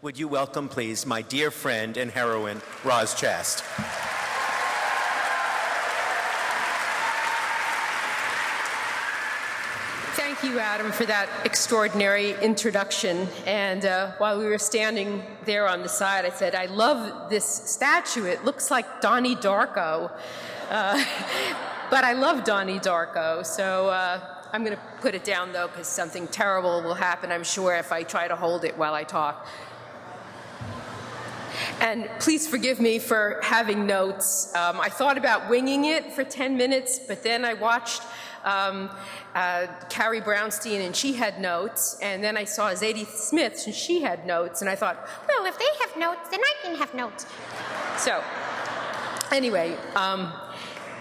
Would you welcome, please, my dear friend and heroine, Roz Chast. Thank you, Adam, for that extraordinary introduction. And while we were standing there on the side, I said, I love this statue. It looks like Donnie Darko. But I love Donnie Darko, so I'm going to put it down, though, because something terrible will happen, I'm sure, if I try to hold it while I talk. And please forgive me for having notes. I thought about winging it for 10 minutes, but then I watched Carrie Brownstein, and she had notes, and then I saw Zadie Smith, and she had notes, and I thought, well, if they have notes, then I can have notes. So, anyway,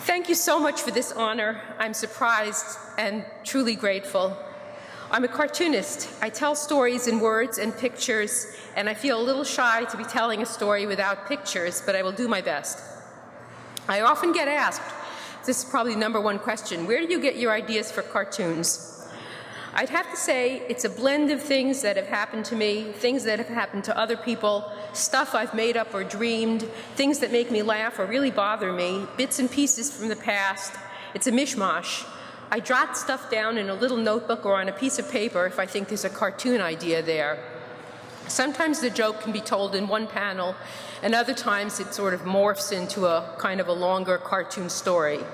thank you so much for this honor. I'm surprised and truly grateful. I'm a cartoonist. I tell stories in words and pictures, and I feel a little shy to be telling a story without pictures, but I will do my best. I often get asked, this is probably the #1 question, where do you get your ideas for cartoons? I'd have to say it's a blend of things that have happened to me, things that have happened to other people, stuff I've made up or dreamed, things that make me laugh or really bother me, bits and pieces from the past. It's a mishmash. I jot stuff down in a little notebook or on a piece of paper if I think there's a cartoon idea there. Sometimes the joke can be told in one panel, and other times it sort of morphs into a kind of a longer cartoon story.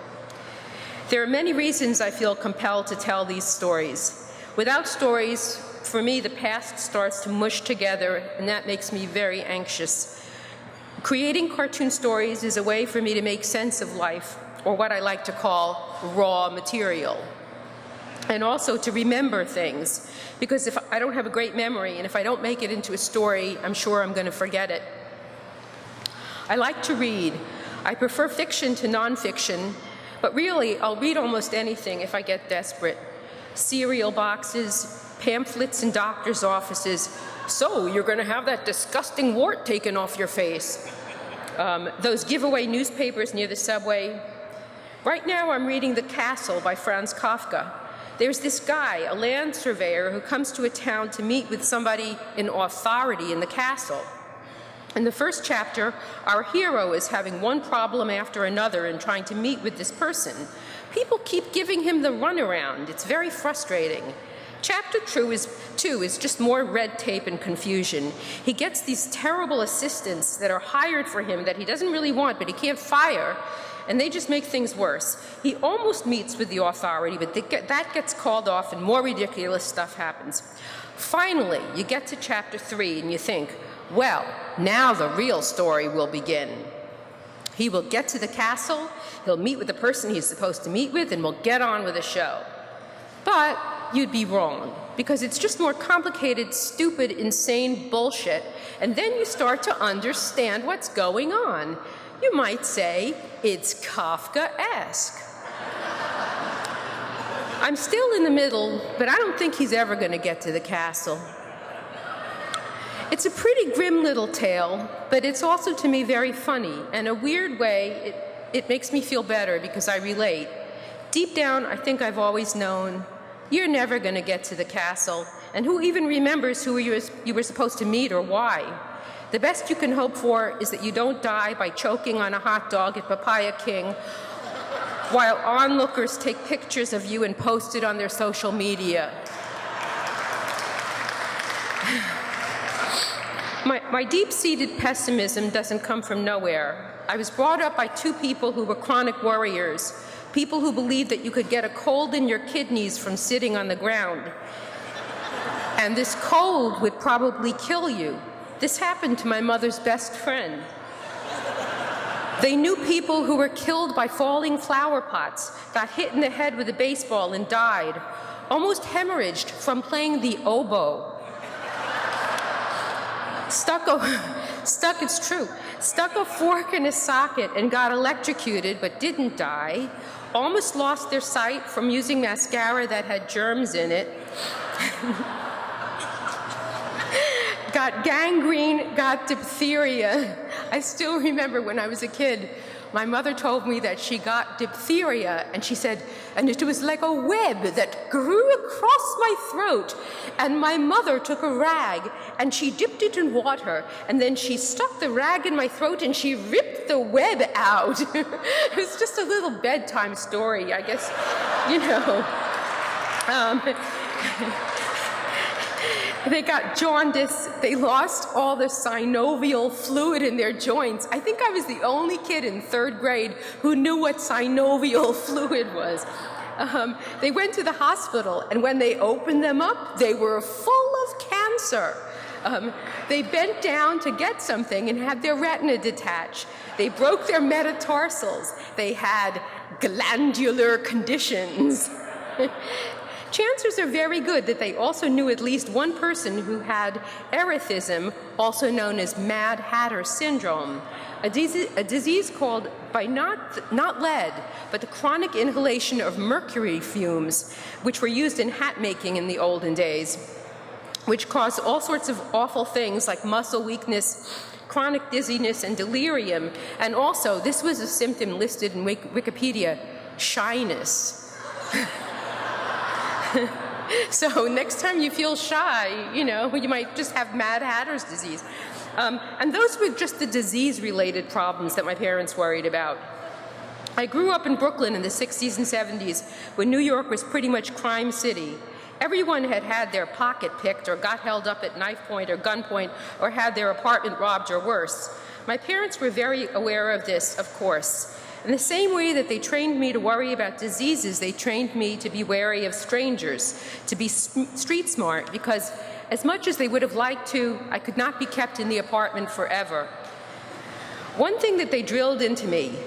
There are many reasons I feel compelled to tell these stories. Without stories, for me, the past starts to mush together, and that makes me very anxious. Creating cartoon stories is a way for me to make sense of life, or what I like to call raw material. And also to remember things, because if I don't have a great memory, and if I don't make it into a story, I'm sure I'm going to forget it. I like to read. I prefer fiction to nonfiction, but really, I'll read almost anything if I get desperate. Cereal boxes, pamphlets in doctor's offices. So, you're going to have that disgusting wart taken off your face. Those giveaway newspapers near the subway. Right now, I'm reading The Castle by Franz Kafka. There's this guy, a land surveyor, who comes to a town to meet with somebody in authority in the castle. In the first chapter, our hero is having one problem after another and trying to meet with this person. People keep giving him the runaround. It's very frustrating. Chapter 2 is just more red tape and confusion. He gets these terrible assistants that are hired for him that he doesn't really want, but he can't fire, and they just make things worse. He almost meets with the authority, but that gets called off and more ridiculous stuff happens. Finally, you get to chapter 3 and you think, well, now the real story will begin. He will get to the castle, he'll meet with the person he's supposed to meet with, and we'll get on with the show. But you'd be wrong, because it's just more complicated, stupid, insane bullshit, and then you start to understand what's going on. You might say, it's Kafka-esque. I'm still in the middle, but I don't think he's ever going to get to the castle. It's a pretty grim little tale, but it's also, to me, very funny. In a weird way, it makes me feel better because I relate. Deep down, I think I've always known, you're never going to get to the castle, and who even remembers who you were supposed to meet or why? The best you can hope for is that you don't die by choking on a hot dog at Papaya King while onlookers take pictures of you and post it on their social media. My deep-seated pessimism doesn't come from nowhere. I was brought up by two people who were chronic worriers, people who believed that you could get a cold in your kidneys from sitting on the ground. And this cold would probably kill you. This happened to my mother's best friend. They knew people who were killed by falling flower pots, got hit in the head with a baseball and died, almost hemorrhaged from playing the oboe. Stuck a fork in a socket and got electrocuted but didn't die, almost lost their sight from using mascara that had germs in it, got gangrene, got diphtheria. I still remember when I was a kid, my mother told me that she got diphtheria, and she said, and it was like a web that grew across my throat. And my mother took a rag, and she dipped it in water, and then she stuck the rag in my throat, and she ripped the web out. It was just a little bedtime story, I guess, you know. They got jaundice. They lost all the synovial fluid in their joints. I think I was the only kid in 3rd grade who knew what synovial fluid was. They went to the hospital, and when they opened them up, they were full of cancer. They bent down to get something and had their retina detached. They broke their metatarsals. They had glandular conditions. Chances are very good that they also knew at least one person who had erethism, also known as Mad Hatter syndrome, a disease caused by not lead, but the chronic inhalation of mercury fumes, which were used in hat making in the olden days, which caused all sorts of awful things like muscle weakness, chronic dizziness, and delirium. And also, this was a symptom listed in Wikipedia, shyness. So next time you feel shy, you know, you might just have Mad Hatter's disease. And those were just the disease-related problems that my parents worried about. I grew up in Brooklyn in the 60s and 70s when New York was pretty much crime city. Everyone had had their pocket picked or got held up at knife point or gunpoint or had their apartment robbed or worse. My parents were very aware of this, of course. In the same way that they trained me to worry about diseases, they trained me to be wary of strangers, to be street smart, because as much as they would have liked to, I could not be kept in the apartment forever. One thing that they drilled into me,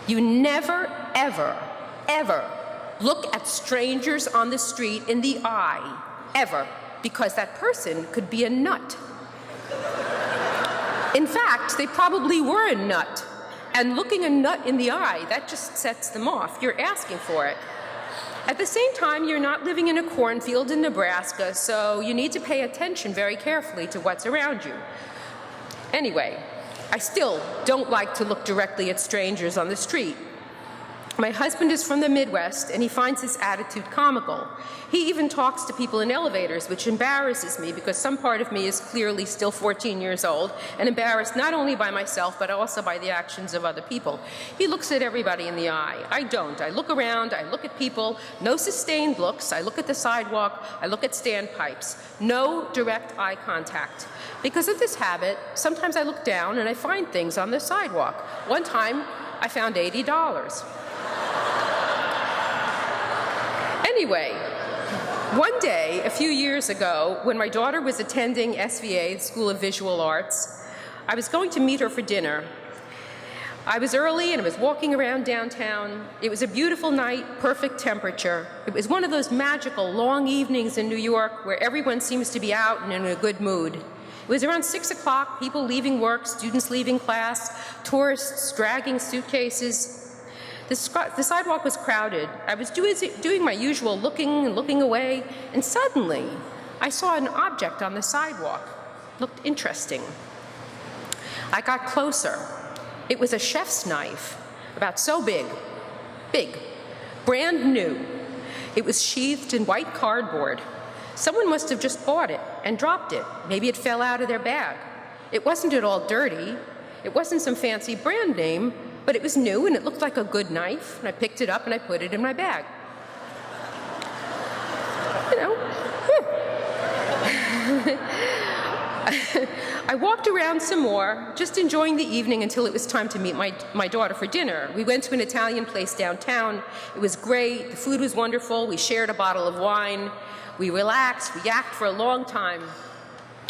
you never, ever, ever look at strangers on the street in the eye, ever, because that person could be a nut. In fact, they probably were a nut. And looking a nut in the eye, that just sets them off. You're asking for it. At the same time, you're not living in a cornfield in Nebraska, so you need to pay attention very carefully to what's around you. Anyway, I still don't like to look directly at strangers on the street. My husband is from the Midwest, and he finds this attitude comical. He even talks to people in elevators, which embarrasses me because some part of me is clearly still 14 years old and embarrassed not only by myself, but also by the actions of other people. He looks at everybody in the eye. I don't. I look around, I look at people, no sustained looks. I look at the sidewalk, I look at standpipes. No direct eye contact. Because of this habit, sometimes I look down and I find things on the sidewalk. One time, I found $80. Anyway, one day, a few years ago, when my daughter was attending SVA, the School of Visual Arts, I was going to meet her for dinner. I was early and I was walking around downtown. It was a beautiful night, perfect temperature. It was one of those magical long evenings in New York where everyone seems to be out and in a good mood. It was around 6 o'clock, people leaving work, students leaving class, tourists dragging suitcases. The sidewalk was crowded. I was doing my usual looking and looking away, and suddenly I saw an object on the sidewalk. Looked interesting. I got closer. It was a chef's knife, about so big, brand new. It was sheathed in white cardboard. Someone must have just bought it and dropped it. Maybe it fell out of their bag. It wasn't at all dirty. It wasn't some fancy brand name, but it was new and it looked like a good knife. And I picked it up and I put it in my bag. You know. I walked around some more, just enjoying the evening until it was time to meet my daughter for dinner. We went to an Italian place downtown. It was great. The food was wonderful. We shared a bottle of wine. We relaxed. We yacked for a long time.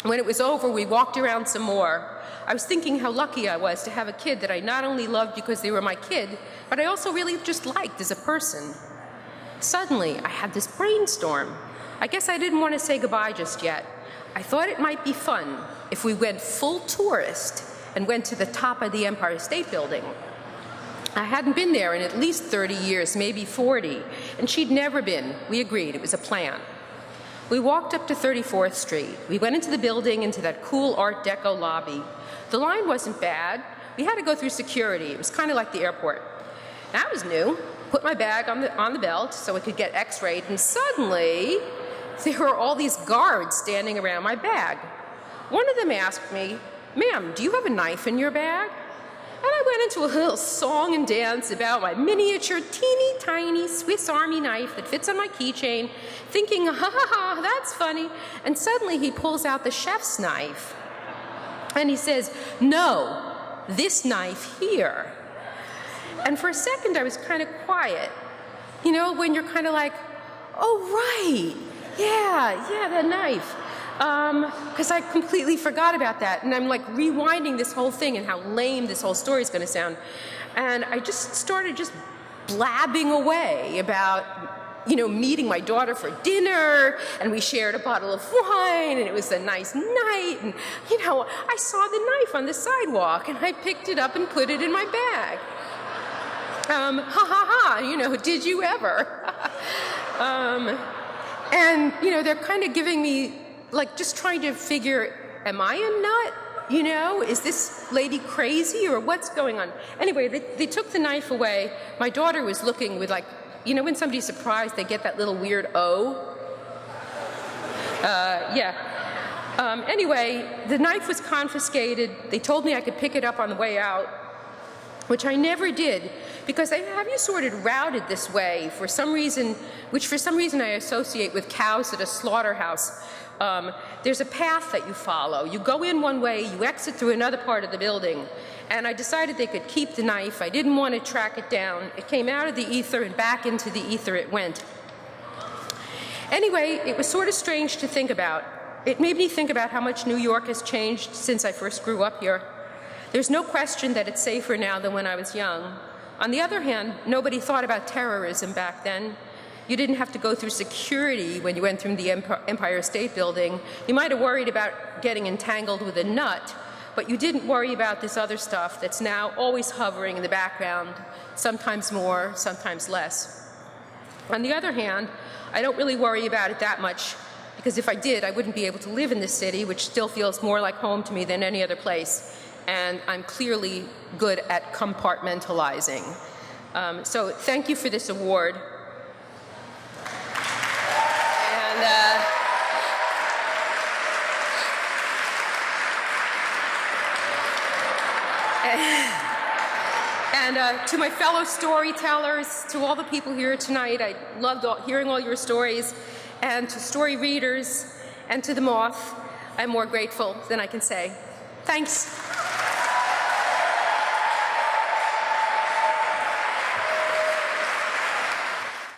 When it was over, we walked around some more. I was thinking how lucky I was to have a kid that I not only loved because they were my kid, but I also really just liked as a person. Suddenly, I had this brainstorm. I guess I didn't want to say goodbye just yet. I thought it might be fun if we went full tourist and went to the top of the Empire State Building. I hadn't been there in at least 30 years, maybe 40, and she'd never been. We agreed. It was a plan. We walked up to 34th Street. We went into the building, into that cool Art Deco lobby. The line wasn't bad. we had to go through security. It was kind of like the airport. That was new. Put my bag on the belt so it could get x-rayed, and suddenly there were all these guards standing around my bag. One of them asked me, "Ma'am, do you have a knife in your bag?" And I went into a little song and dance about my miniature, teeny tiny Swiss Army knife that fits on my keychain, thinking, ha ha ha, that's funny. And suddenly he pulls out the chef's knife and he says, "No, this knife here." And for a second I was kind of quiet. You know, when you're kind of like, oh right, yeah, that knife. Because I completely forgot about that. And I'm like rewinding this whole thing and how lame this whole story is going to sound. And I just started just blabbing away about, you know, meeting my daughter for dinner, and we shared a bottle of wine, and it was a nice night. And, you know, I saw the knife on the sidewalk, and I picked it up and put it in my bag. Ha ha ha, you know, did you ever? And, you know, they're kind of giving me, like, just trying to figure, am I a nut? You know, is this lady crazy or what's going on? Anyway, they took the knife away. My daughter was looking with, like, you know, when somebody's surprised, they get that little weird O? Anyway, the knife was confiscated. They told me I could pick it up on the way out, which I never did, because they have you sort of routed this way for some reason, which for some reason I associate with cows at a slaughterhouse. There's a path that you follow. You go in one way, you exit through another part of the building. And I decided they could keep the knife. I didn't want to track it down. It came out of the ether and back into the ether it went. Anyway, it was sort of strange to think about. It made me think about how much New York has changed since I first grew up here. There's no question that it's safer now than when I was young. On the other hand, nobody thought about terrorism back then. You didn't have to go through security when you went through the Empire State Building. You might have worried about getting entangled with a nut, but you didn't worry about this other stuff that's now always hovering in the background, sometimes more, sometimes less. On the other hand, I don't really worry about it that much, because if I did, I wouldn't be able to live in this city, which still feels more like home to me than any other place. And I'm clearly good at compartmentalizing. So thank you for this award. And to my fellow storytellers, to all the people here tonight, I loved hearing all your stories, and to story readers, and to the Moth, I'm more grateful than I can say. Thanks.